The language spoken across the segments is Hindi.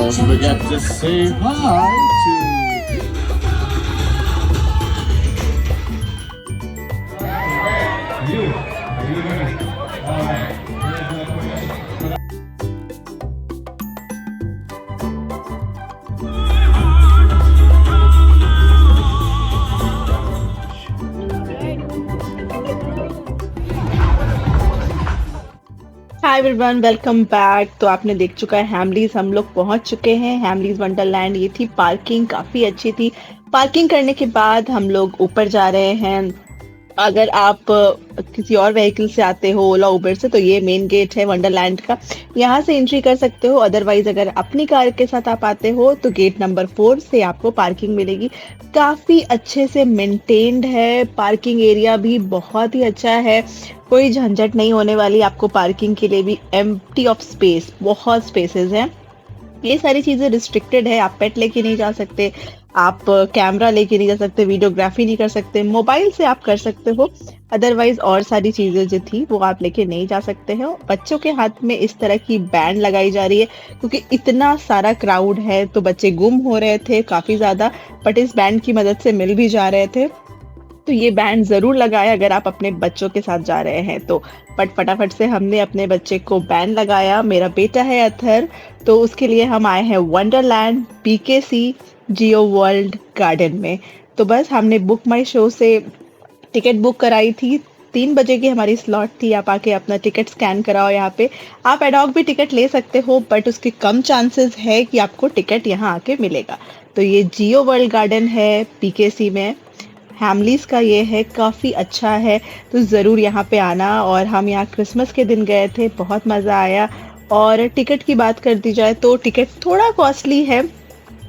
Don't forget to say hi to hi everyone, welcome back. तो आपने देख चुका है हैमलीज, हम लोग पहुंच चुके हैं हैमलीज वंडरलैंड। ये थी पार्किंग, काफ़ी अच्छी थी। पार्किंग करने के बाद हम लोग ऊपर जा रहे हैं। अगर आप किसी और व्हीकल से आते हो, ओला उबर से, तो ये मेन गेट है वंडरलैंड का, यहाँ से एंट्री कर सकते हो। अदरवाइज अगर अपनी कार के साथ आप आते हो तो गेट नंबर 4 से आपको पार्किंग मिलेगी। काफ़ी अच्छे से मेंटेन्ड है, पार्किंग एरिया भी बहुत ही अच्छा है। कोई झंझट नहीं होने वाली आपको पार्किंग के लिए भी। एम्प्टी ऑफ स्पेस, बहुत स्पेसेस हैं। ये सारी चीज़ें रिस्ट्रिक्टेड है, आप पेट लेके नहीं जा सकते, आप कैमरा लेके नहीं जा सकते, वीडियोग्राफी नहीं कर सकते, मोबाइल से आप कर सकते हो। अदरवाइज और सारी चीज़ें जो थी वो आप लेके नहीं जा सकते हो। बच्चों के हाथ में इस तरह की बैंड लगाई जा रही है क्योंकि इतना सारा क्राउड है, तो बच्चे गुम हो रहे थे काफ़ी ज़्यादा, बट इस बैंड की मदद से मिल भी जा रहे थे। तो ये बैंड ज़रूर लगाएं अगर आप अपने बच्चों के साथ जा रहे हैं तो। बट फटाफट से हमने अपने बच्चे को बैंड लगाया। मेरा बेटा है अथर, तो उसके लिए हम आए हैं वंडरलैंड पीकेसी जियो वर्ल्ड गार्डन में। तो बस हमने बुक माई शो से टिकट बुक कराई थी। 3 बजे की हमारी स्लॉट थी। आप आके अपना टिकट स्कैन कराओ यहाँ पे। आप एडॉक भी टिकट ले सकते हो, बट उसके कम चांसेस है कि आपको टिकट यहाँ आके मिलेगा। तो ये जियो वर्ल्ड गार्डन है पीकेसी में, हैमलीज का ये है, काफ़ी अच्छा है। तो ज़रूर यहाँ पे आना। और हम यहाँ क्रिसमस के दिन गए थे, बहुत मज़ा आया। और टिकट की बात कर दी जाए तो टिकट थोड़ा कॉस्टली है,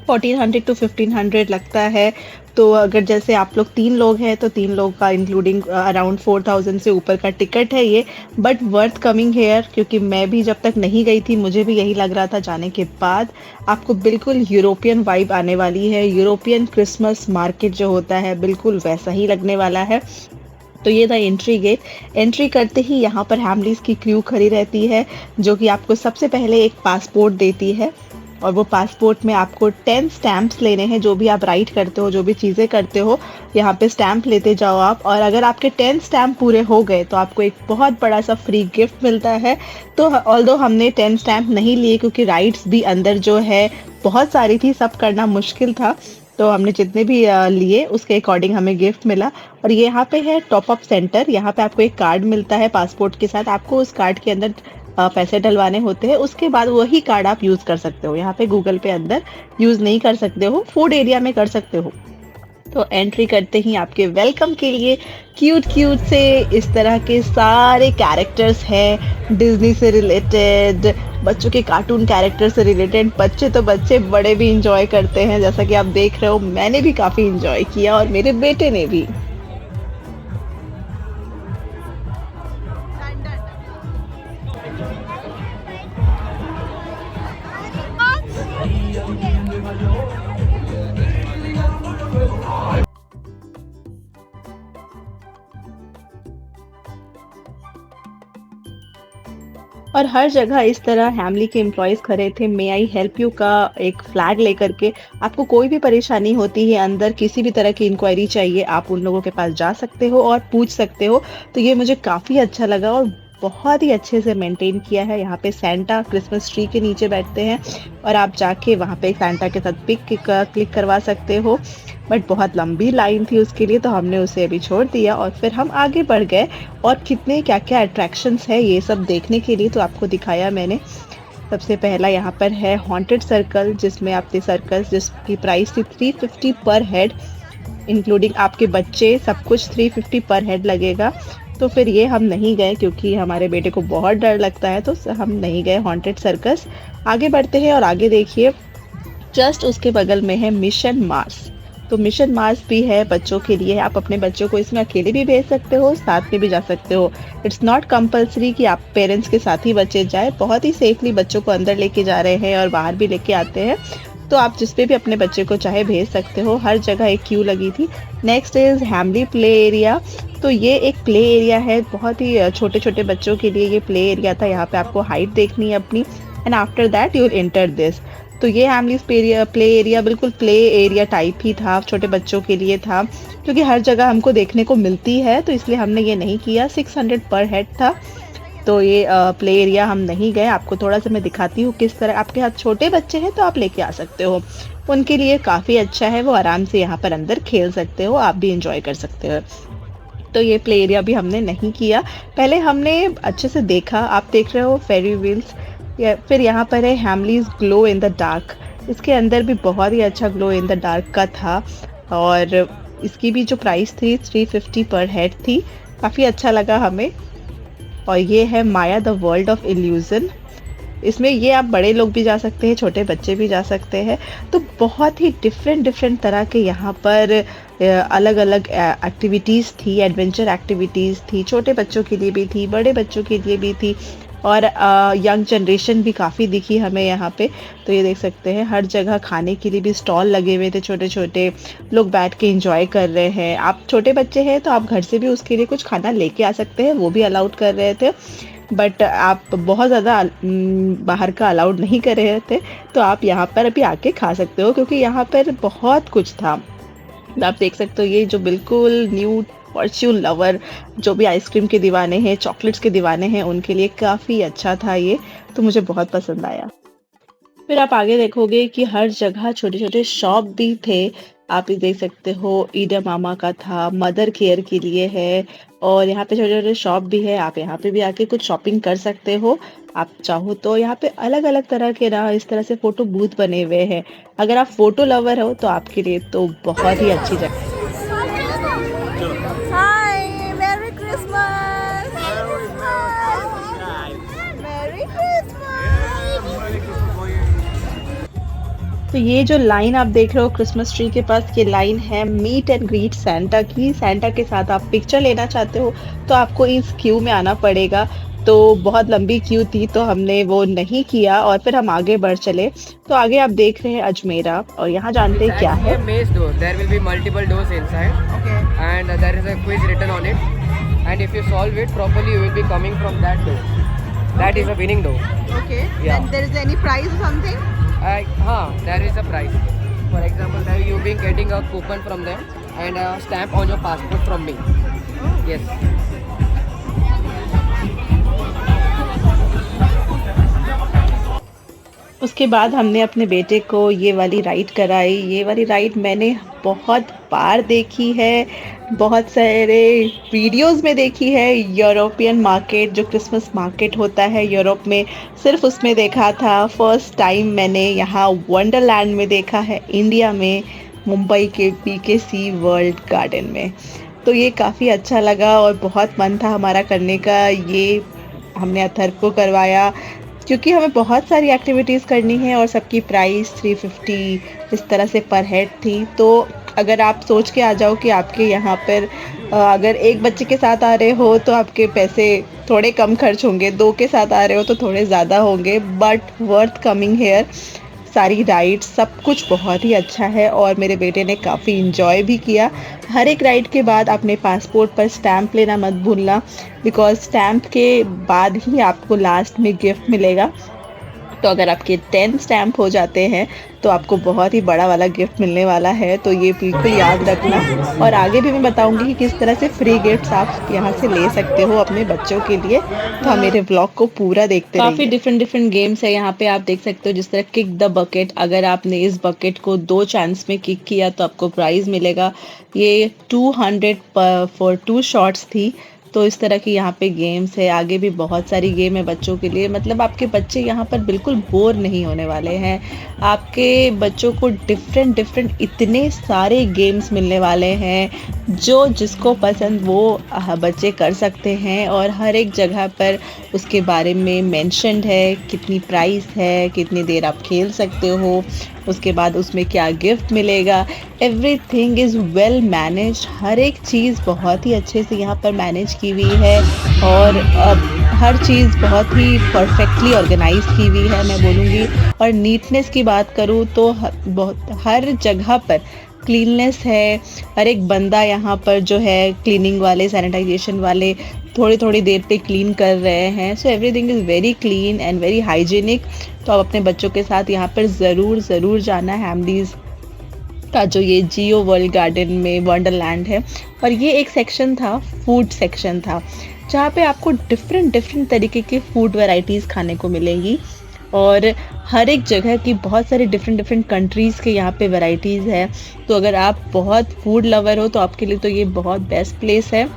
1400 टू 1500 लगता है। तो अगर जैसे आप लोग 3 लोग हैं तो 3 लोग का इंक्लूडिंग अराउंड 4000 से ऊपर का टिकट है ये। बट वर्थ कमिंग हेयर, क्योंकि मैं भी जब तक नहीं गई थी मुझे भी यही लग रहा था जाने के बाद। आपको बिल्कुल यूरोपियन वाइब आने वाली है। यूरोपियन क्रिसमस मार्केट जो होता है बिल्कुल वैसा ही लगने वाला है। तो ये था एंट्री गेट। एंट्री करते ही यहाँ पर हैमलीज की क्रू खड़ी रहती है, जो कि आपको सबसे पहले एक पासपोर्ट देती है। और वो पासपोर्ट में आपको 10 स्टैम्प्स लेने हैं। जो भी आप राइट करते हो, जो भी चीज़ें करते हो, यहाँ पे स्टैम्प लेते जाओ आप। और अगर आपके 10 स्टैम्प पूरे हो गए तो आपको एक बहुत बड़ा सा फ्री गिफ्ट मिलता है। तो ऑल्दो हमने 10 स्टैम्प नहीं लिए क्योंकि राइट्स भी अंदर जो है बहुत सारी थी, सब करना मुश्किल था। तो हमने जितने भी लिए उसके अकॉर्डिंग हमें गिफ्ट मिला। और ये यहाँ पे है टॉप अप सेंटर। यहाँ पे आपको एक कार्ड मिलता है पासपोर्ट के साथ। आपको उस कार्ड के अंदर पैसे डलवाने होते हैं, उसके बाद वही कार्ड आप यूज़ कर सकते हो। यहाँ पे गूगल पे अंदर यूज़ नहीं कर सकते हो, फूड एरिया में कर सकते हो। तो एंट्री करते ही आपके वेलकम के लिए क्यूट क्यूट से इस तरह के सारे कैरेक्टर्स हैं, डिज्नी से रिलेटेड, बच्चों के कार्टून कैरेक्टर से रिलेटेड। बच्चे तो बच्चे, बड़े भी इंजॉय करते हैं। जैसा कि आप देख रहे हो, मैंने भी काफ़ी इंजॉय किया और मेरे बेटे ने भी। और हर जगह इस तरह हैमली के एम्प्लॉयज़ खड़े थे, मे आई हेल्प यू का एक फ्लैग लेकर के। आपको कोई भी परेशानी होती है, अंदर किसी भी तरह की इंक्वायरी चाहिए, आप उन लोगों के पास जा सकते हो और पूछ सकते हो। तो ये मुझे काफ़ी अच्छा लगा और बहुत ही अच्छे से मेंटेन किया है। यहाँ पे सैंटा क्रिसमस ट्री के नीचे बैठते हैं और आप जाके वहाँ पे सैंटा के साथ पिक क्लिक करवा सकते हो। बट बहुत लंबी लाइन थी उसके लिए, तो हमने उसे अभी छोड़ दिया और फिर हम आगे बढ़ गए। और कितने क्या क्या अट्रैक्शंस है ये सब देखने के लिए, तो आपको दिखाया मैंने। सबसे पहला यहाँ पर है हॉन्टेड सर्कल, जिसमें आपके सर्कस जिसकी प्राइस थी 350 पर हेड, इंक्लूडिंग आपके बच्चे, सब कुछ 350 पर हेड लगेगा। तो फिर ये हम नहीं गए क्योंकि हमारे बेटे को बहुत डर लगता है, तो हम नहीं गए हॉन्टेड सर्कस। आगे बढ़ते हैं और आगे देखिए, जस्ट उसके बगल में है मिशन मार्स। तो मिशन मार्स भी है बच्चों के लिए। आप अपने बच्चों को इसमें अकेले भी भेज सकते हो, साथ में भी जा सकते हो। इट्स नॉट कंपलसरी कि आप पेरेंट्स के साथ ही बच्चे जाए। बहुत ही सेफली बच्चों को अंदर लेके जा रहे हैं और बाहर भी लेके आते हैं। तो आप जिस पे भी अपने बच्चे को चाहे भेज सकते हो। हर जगह एक क्यू लगी थी। Next is Hamleys play area. तो ये एक प्ले एरिया है, बहुत ही छोटे छोटे बच्चों के लिए ये प्ले एरिया था। यहाँ पे आपको हाइट देखनी है अपनी, and after that you will enter this. तो ये हैमलीज प्ले एरिया बिल्कुल प्ले एरिया टाइप ही था, छोटे बच्चों के लिए था, क्योंकि हर जगह हमको देखने को मिलती है तो इसलिए हमने ये नहीं किया। 600 पर हेड था, तो ये प्ले एरिया हम नहीं गए। आपको थोड़ा सा मैं दिखाती हूँ किस तरह, आपके हाथ छोटे बच्चे हैं तो आप लेके आ सकते हो, उनके लिए काफ़ी अच्छा है, वो आराम से यहाँ पर अंदर खेल सकते हो, आप भी इंजॉय कर सकते हो। तो ये प्ले एरिया भी हमने नहीं किया, पहले हमने अच्छे से देखा। आप देख रहे हो फेरी व्हील्स, या फिर यहाँ पर है Hamleys glow in the dark, इसके अंदर भी बहुत ही अच्छा ग्लो इन द डार्क का था, और इसकी भी जो प्राइस थी 350 पर हेड थी, काफ़ी अच्छा लगा हमें। और ये है माया द वर्ल्ड ऑफ इल्यूजन, इसमें ये आप बड़े लोग भी जा सकते हैं, छोटे बच्चे भी जा सकते हैं। तो बहुत ही डिफरेंट डिफरेंट तरह के यहाँ पर अलग अलग एक्टिविटीज़ थी, एडवेंचर एक्टिविटीज़ थी, छोटे बच्चों के लिए भी थी, बड़े बच्चों के लिए भी थी, और यंग जनरेशन भी काफ़ी दिखी हमें यहाँ पे। तो ये देख सकते हैं हर जगह खाने के लिए भी स्टॉल लगे हुए थे, छोटे छोटे लोग बैठ के एंजॉय कर रहे हैं। आप छोटे बच्चे हैं तो आप घर से भी उसके लिए कुछ खाना लेके आ सकते हैं, वो भी अलाउड कर रहे थे, बट आप बहुत ज़्यादा बाहर का अलाउड नहीं कर रहे थे, तो आप यहाँ पर अभी आके खा सकते हो, क्योंकि यहाँ पर बहुत कुछ था। आप देख सकते हो ये जो बिल्कुल न्यू फॉर्च्यून लवर, जो भी आइसक्रीम के दीवाने हैं, चॉकलेट्स के दीवाने हैं, उनके लिए काफ़ी अच्छा था ये, तो मुझे बहुत पसंद आया। फिर आप आगे देखोगे कि हर जगह छोटे छोटे शॉप भी थे, आप ये देख सकते हो, ईडा मामा का था, मदर केयर के लिए है, और यहाँ पे छोटे छोटे शॉप भी है, आप यहाँ पे भी आके कुछ शॉपिंग कर सकते हो। आप चाहो तो यहाँ पे अलग अलग तरह के ना इस तरह से फोटो बूथ बने हुए हैं, अगर आप फोटो लवर हो तो आपके लिए तो बहुत ही अच्छी जगह। Hi, Merry Christmas! Merry Christmas! तो ये जो लाइन आप देख रहे हो क्रिसमस ट्री के पास, ये लाइन है मीट एंड ग्रीट सैंटा की। सैंटा के साथ आप पिक्चर लेना चाहते हो तो आपको इस क्यू में आना पड़ेगा। तो बहुत लंबी क्यू थी तो हमने वो नहीं किया, और फिर हम आगे बढ़ चले। तो आगे आप देख रहे हैं अजमेरा, और यहाँ जानते हैं क्या है। Maze door. There will be multiple doors inside, Okay. and there is a quiz written on it. And if you solve it properly, you will be coming from that door. That is a winning door. Okay. Yeah. And there is any prize or something? There is a prize. For example, there you will be getting a coupon from them and a stamp on your passport from me. Yes. उसके बाद हमने अपने बेटे को ये वाली राइड कराई। ये वाली राइड मैंने बहुत बार देखी है, बहुत सारे वीडियोस में देखी है। यूरोपियन मार्केट, जो क्रिसमस मार्केट होता है यूरोप में, सिर्फ उसमें देखा था। फर्स्ट टाइम मैंने यहाँ वंडरलैंड में देखा है, इंडिया में, मुंबई के पीकेसी वर्ल्ड गार्डन में। तो ये काफ़ी अच्छा लगा और बहुत मन था हमारा करने का। ये हमने अथर्व को करवाया, क्योंकि हमें बहुत सारी एक्टिविटीज़ करनी है और सबकी प्राइस 350 इस तरह से पर हेड थी। तो अगर आप सोच के आ जाओ कि आपके यहाँ पर अगर एक बच्चे के साथ आ रहे हो तो आपके पैसे थोड़े कम खर्च होंगे, दो के साथ आ रहे हो तो थोड़े ज़्यादा होंगे, बट वर्थ कमिंग हेयर। सारी राइड्स सब कुछ बहुत ही अच्छा है और मेरे बेटे ने काफ़ी इंजॉय भी किया। हर एक राइड के बाद अपने पासपोर्ट पर स्टैंप लेना मत भूलना, बिकॉज स्टैंप के बाद ही आपको लास्ट में गिफ्ट मिलेगा। तो अगर आपके 10 स्टैम्प हो जाते हैं तो आपको बहुत ही बड़ा वाला गिफ्ट मिलने वाला है, तो ये बिल्कुल याद रखना। और आगे भी मैं बताऊंगी कि किस तरह से फ्री गिफ्ट्स आप यहाँ से ले सकते हो अपने बच्चों के लिए। तो आप मेरे ब्लॉग को पूरा देखते रहिए। काफ़ी डिफरेंट डिफरेंट गेम्स है यहाँ पे, आप देख सकते हो, जिस तरह किक द बकेट। अगर आपने इस बकेट को 2 चांस में किक किया तो आपको प्राइज़ मिलेगा। ये 200 फॉर 2 शॉट्स थी। तो इस तरह की यहाँ पे गेम्स है, आगे भी बहुत सारी गेम है बच्चों के लिए। मतलब आपके बच्चे यहाँ पर बिल्कुल बोर नहीं होने वाले हैं। आपके बच्चों को डिफरेंट डिफरेंट इतने सारे गेम्स मिलने वाले हैं, जो जिसको पसंद वो बच्चे कर सकते हैं। और हर एक जगह पर उसके बारे में मेंशन्ड है, कितनी प्राइस है, कितनी देर आप खेल सकते हो, उसके बाद उसमें क्या गिफ्ट मिलेगा। एवरीथिंग इज़ वेल मैनेज, हर एक चीज़ बहुत ही अच्छे से यहाँ पर मैनेज की हुई है। और हर चीज़ बहुत ही परफेक्टली ऑर्गेनाइज की हुई है मैं बोलूँगी। और नीटनेस की बात करूँ तो बहुत हर जगह पर क्लीननेस है। हर एक बंदा यहाँ पर जो है क्लीनिंग वाले, सैनिटाइजेशन वाले, थोड़ी थोड़ी देर पे क्लीन कर रहे हैं। So everything is very clean and very hygienic. तो आप अपने बच्चों के साथ यहाँ पर ज़रूर जाना हैमलीज़ का जो ये जियो वर्ल्ड गार्डन में वंडरलैंड है। और ये एक सेक्शन था, फूड सेक्शन था, जहाँ पे आपको डिफरेंट तरीके के फूड वैरायटीज़ खाने को मिलेंगी। और हर एक जगह की बहुत सारी डिफरेंट कंट्रीज़ के यहाँ पे वैरायटीज़ है। तो अगर आप बहुत फूड लवर हो तो आपके लिए तो ये बहुत बेस्ट प्लेस है।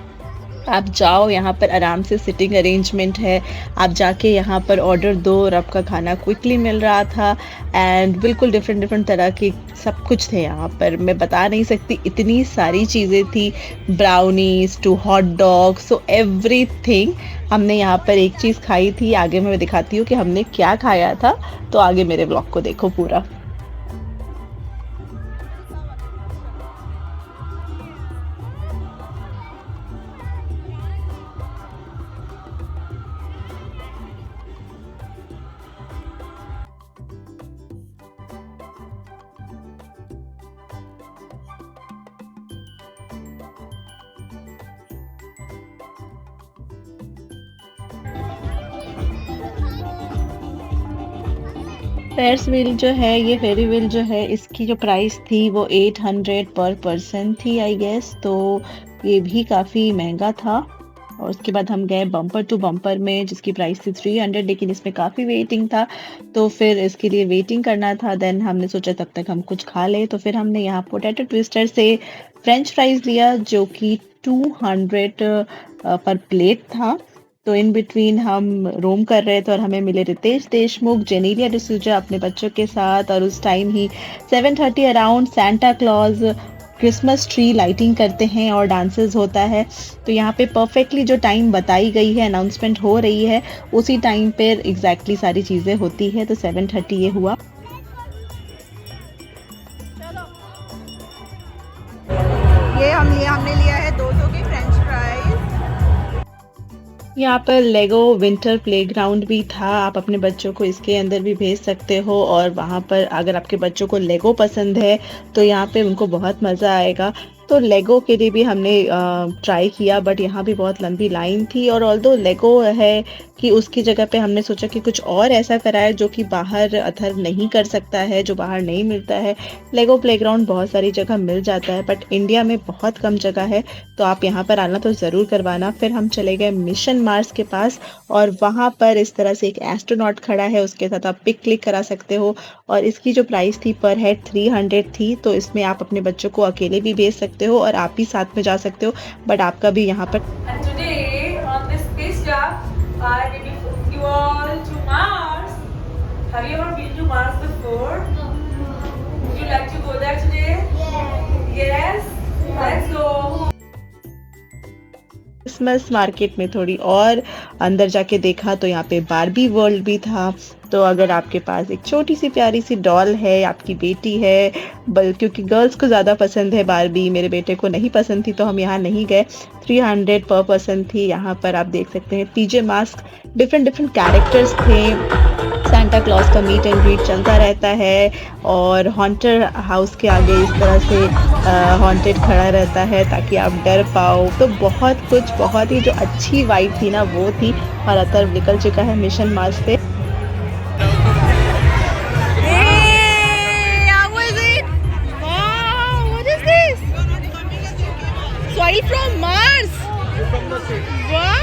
आप जाओ, यहाँ पर आराम से सिटिंग अरेंजमेंट है, आप जाके यहाँ पर ऑर्डर दो और आपका खाना क्विकली मिल रहा था। एंड बिल्कुल डिफरेंट तरह के सब कुछ थे यहाँ पर, मैं बता नहीं सकती, इतनी सारी चीज़ें थी, brownies to hot dog, so everything. हमने यहाँ पर एक चीज़ खाई थी, आगे मैं दिखाती हूँ कि हमने क्या खाया था, तो आगे मेरे ब्लॉग को देखो पूरा। फेयर्स व्हील जो है, ये फेरी व्हील जो है, इसकी जो प्राइस थी वो 800 पर पर्सन थी आई गेस। तो ये भी काफ़ी महंगा था। और उसके बाद हम गए बम्पर टू बम्पर में, जिसकी प्राइस थी 300, लेकिन इसमें काफ़ी वेटिंग था, तो फिर इसके लिए वेटिंग करना था। देन हमने सोचा तब तक हम कुछ खा ले, तो फिर हमने यहाँ पोटैटो ट्विस्टर से फ्रेंच फ्राइज़ लिया, जो कि 200 पर प्लेट था। तो इन बिटवीन हम रोम कर रहे थे और हमें मिले रितेश देशमुख, जेनेलिया डिसूजा अपने बच्चों के साथ। और उस टाइम ही 7:30 around Santa Claus Christmas tree lighting करते हैं और डांसेस होता है। तो यहाँ पे परफेक्टली जो टाइम बताई गई है, अनाउंसमेंट हो रही है, उसी टाइम पे एग्जैक्टली सारी चीज़ें होती है। तो 7:30 ये हुआ। ये हमने लिया है 200 की फ्रेंच फ्राइज। यहाँ पर लेगो विंटर प्लेग्राउंड भी था, आप अपने बच्चों को इसके अंदर भी भेज सकते हो। और वहाँ पर अगर आपके बच्चों को लेगो पसंद है तो यहाँ पे उनको बहुत मज़ा आएगा। तो लेगो के लिए भी हमने ट्राई किया, बट यहाँ भी बहुत लंबी लाइन थी। और ऑल्दो लेगो है कि उसकी जगह पे हमने सोचा कि कुछ और ऐसा कराए जो कि बाहर अथर नहीं कर सकता है, जो बाहर नहीं मिलता है। लेगो प्लेग्राउंड बहुत सारी जगह मिल जाता है, बट इंडिया में बहुत कम जगह है, तो आप यहाँ पर आना तो ज़रूर करवाना। फिर हम चले गए मिशन मार्स के पास, और वहाँ पर इस तरह से एक एस्ट्रोनॉट खड़ा है, उसके साथ आप पिक क्लिक करा सकते हो। और इसकी जो प्राइस थी पर हेड 300 थी। तो इसमें आप अपने बच्चों को अकेले भी भेज सकते हो और आप भी साथ में जा सकते हो, बट आपका भी यहाँ पर। And today on this space job, I will be you all to Mars. Have you ever been to Mars before? Would you like to go there today? Yes. Let's go. Christmas market में थोड़ी और अंदर जाके देखा तो यहाँ पे बारबी वर्ल्ड भी था। तो अगर आपके पास एक छोटी सी प्यारी सी डॉल है, आपकी बेटी है, क्योंकि गर्ल्स को ज़्यादा पसंद है बारबी, मेरे बेटे को नहीं पसंद थी तो हम यहाँ नहीं गए। 300 पर पर्सन थी। यहाँ पर आप देख सकते हैं पीजे मास्क, डिफरेंट कैरेक्टर्स थे। सांता क्लॉज का मीट एंड ग्रीट चलता रहता है, और हॉन्टर हाउस के आगे इस तरह से हॉन्टेड खड़ा रहता है ताकि आप डर पाओ। तो बहुत कुछ, बहुत ही जो अच्छी वाइब थी ना वो थी। और अतर निकल चुका है मिशन मार्स से। Soil from Mars. Wow!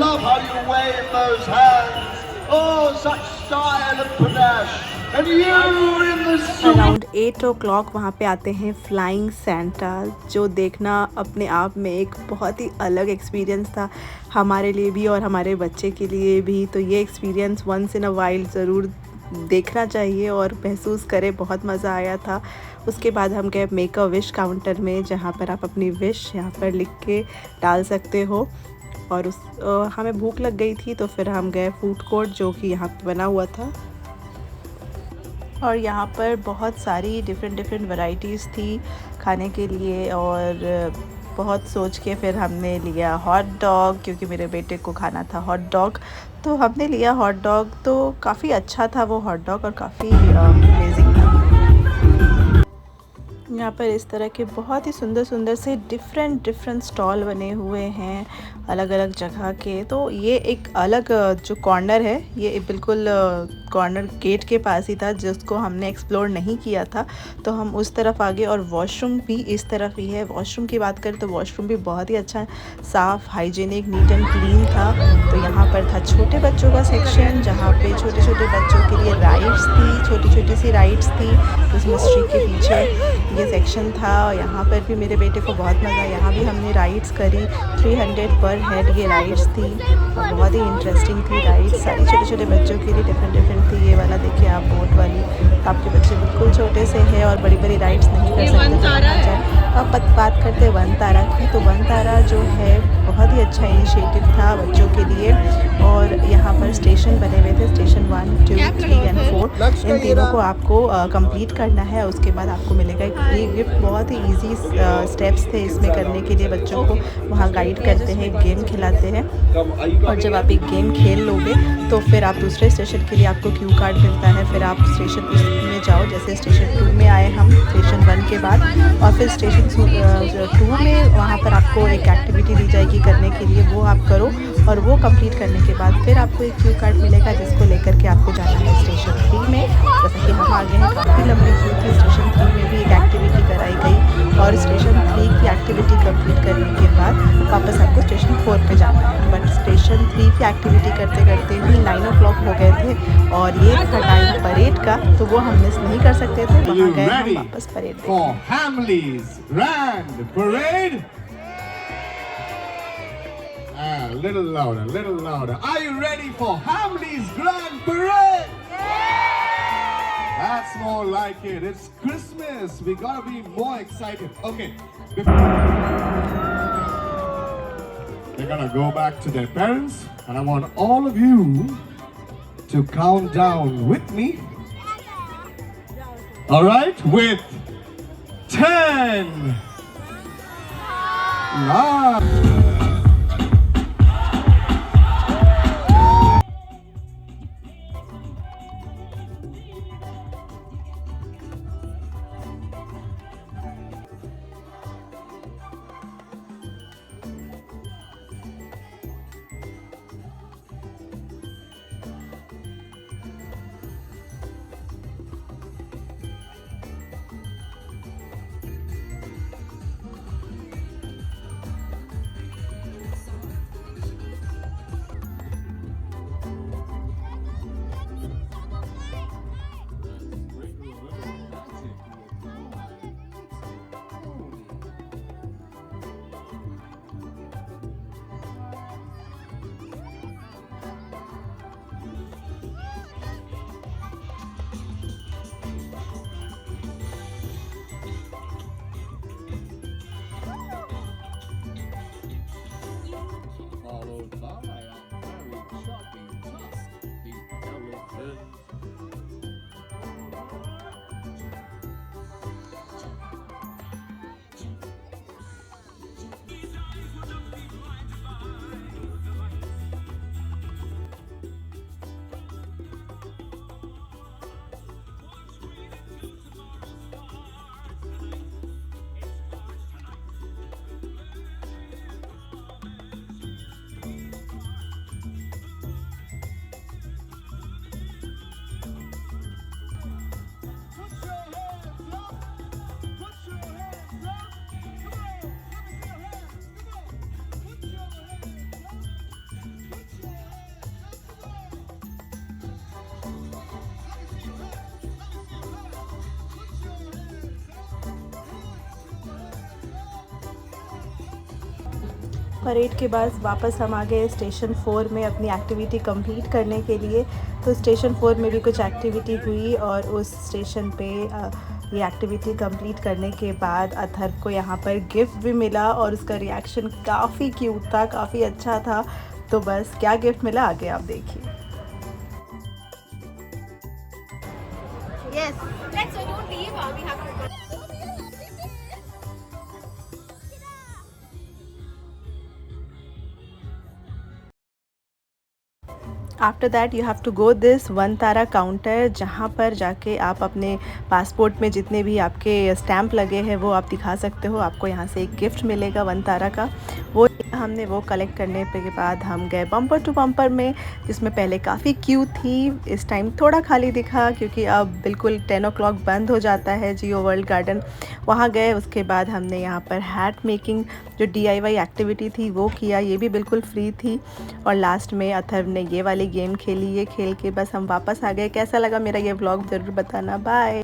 Love how you wave those hands. Oh, such style and panache. And you in the suit. Around 8 o'clock वहाँ पे आते हैं फ्लाइंग सैंटा, जो देखना अपने आप में एक बहुत ही अलग एक्सपीरियंस था हमारे लिए भी और हमारे बच्चे के लिए भी। तो ये experience once in a while ज़रूर देखना चाहिए और महसूस करें, बहुत मज़ा आया था। उसके बाद हम गए मेक अ विश काउंटर में, जहाँ पर आप अपनी विश यहाँ पर लिख के डाल सकते हो। और हमें भूख लग गई थी तो फिर हम गए फूड कोर्ट जो कि यहाँ पे बना हुआ था। और यहाँ पर बहुत सारी डिफरेंट वैरायटीज़ थी खाने के लिए, और बहुत सोच के फिर हमने लिया हॉट डॉग, क्योंकि मेरे बेटे को खाना था हॉट डॉग। तो हमने लिया हॉट डॉग, तो काफ़ी अच्छा था वो हॉट डॉग और काफ़ी अमेजिंग था। यहाँ पर इस तरह के बहुत ही सुंदर से डिफरेंट स्टॉल बने हुए हैं अलग अलग जगह के। तो ये एक अलग जो कॉर्नर है, ये बिल्कुल कॉर्नर गेट के पास ही था जिसको हमने एक्सप्लोर नहीं किया था, तो हम उस तरफ आ गए। और वॉशरूम भी इस तरफ ही है। वॉशरूम की बात करें तो वॉशरूम भी बहुत ही अच्छा, साफ़, हाइजीनिक, नीट एंड क्लीन था। तो यहाँ पर था छोटे बच्चों का सेक्शन, जहाँ पे छोटे बच्चों के लिए राइड्स थी, छोटी सी राइड्स थी क्रिसमस ट्री के पीछे ये सेक्शन था। यहाँ पर भी मेरे बेटे को बहुत मज़ा, यहाँ भी हमने राइड्स करी। 300 पर हेड ये राइड्स थी और बहुत ही इंटरेस्टिंग थी राइड्स। सारी छोटे बच्चों के लिए डिफरेंट थी। ये वाला देखिए आप, बोट वाली, आपके बच्चे बिल्कुल छोटे से हैं और बड़ी राइड्स नहीं कर सकते। अब बात करते हैं वन तारा की, तो वन तारा जो है बहुत ही अच्छा इनिशिएटिव था बच्चों के लिए। और यहाँ पर स्टेशन बने हुए थे, स्टेशन 1, 2, 3 एंड 4। इन तीनों को आपको कंप्लीट करना है, उसके बाद आपको मिलेगा एक फ्री गिफ्ट। बहुत ही इजी स्टेप्स थे इसमें करने के लिए। बच्चों को वहाँ गाइड करते हैं, गेम खिलाते हैं, और जब आप एक गेम खेल लोगे तो फिर आप दूसरे स्टेशन के लिए आपको क्यू कार्ड मिलता है। फिर आप स्टेशन में जाओ, जैसे स्टेशन 2 में आए हम स्टेशन 1 के बाद, और फिर स्टेशन 2 में वहाँ पर आपको एक एक्टिविटी दी जाएगी करने के लिए, वो आप करो। और वो कंप्लीट करने के बाद फिर आपको एक क्यू कार्ड मिलेगा जिसको लेकर के आपको जाना है स्टेशन 3 में। जैसे कि हम आगे हैं, काफ़ी लंबी क्यू थी। स्टेशन 3 में भी एक एक्टिविटी कराई गई, और स्टेशन 3 की एक्टिविटी कंप्लीट करने के बाद वापस आपको स्टेशन 4 पे जाना है। बट स्टेशन 3 की एक्टिविटी करते ही 9 o'clock हो गए थे, और ये था टाइम परेड का, तो वो हम मिस नहीं कर सकते थे। वहाँ गए हम वापस parade for Hamleys Grand Parade? Little louder. Are you ready for Hamleys Grand Parade? That's more like it. It's Christmas. We gotta be more excited. Okay. They're gonna go back to their parents, and I want all of you to count down with me. All right, with 10, 9. Parade के बाद वापस हम आ गए स्टेशन 4 में अपनी एक्टिविटी कंप्लीट करने के लिए। तो स्टेशन 4 में भी कुछ एक्टिविटी हुई, और उस स्टेशन पे ये एक्टिविटी कंप्लीट करने के बाद अथर्व को यहाँ पर गिफ्ट भी मिला और उसका रिएक्शन काफ़ी क्यूट था, काफ़ी अच्छा था। तो बस क्या गिफ्ट मिला आगे आप देखिए। Yes. Let's don't leave. We have to. After that you have to go this one तारा काउंटर, जहाँ पर जाके आप अपने पासपोर्ट में जितने भी आपके स्टैंप लगे हैं वो आप दिखा सकते हो। आपको यहाँ से एक गिफ्ट मिलेगा वन तारा का। हमने वो कलेक्ट करने के बाद हम गए बम्पर टू बम्पर में, जिसमें पहले काफ़ी क्यू थी, इस टाइम थोड़ा खाली दिखा क्योंकि अब बिल्कुल 10 o'clock बंद हो जाता है जियो वर्ल्ड गार्डन। वहाँ गए, उसके बाद हमने यहाँ पर हैट मेकिंग जो DIY एक्टिविटी थी वो किया, ये भी बिल्कुल फ्री थी। और लास्ट में अथर्व ने ये वाली गेम खेली, ये खेल के बस हम वापस आ गए। कैसा लगा मेरा ये व्लॉग ज़रूर बताना। बाय।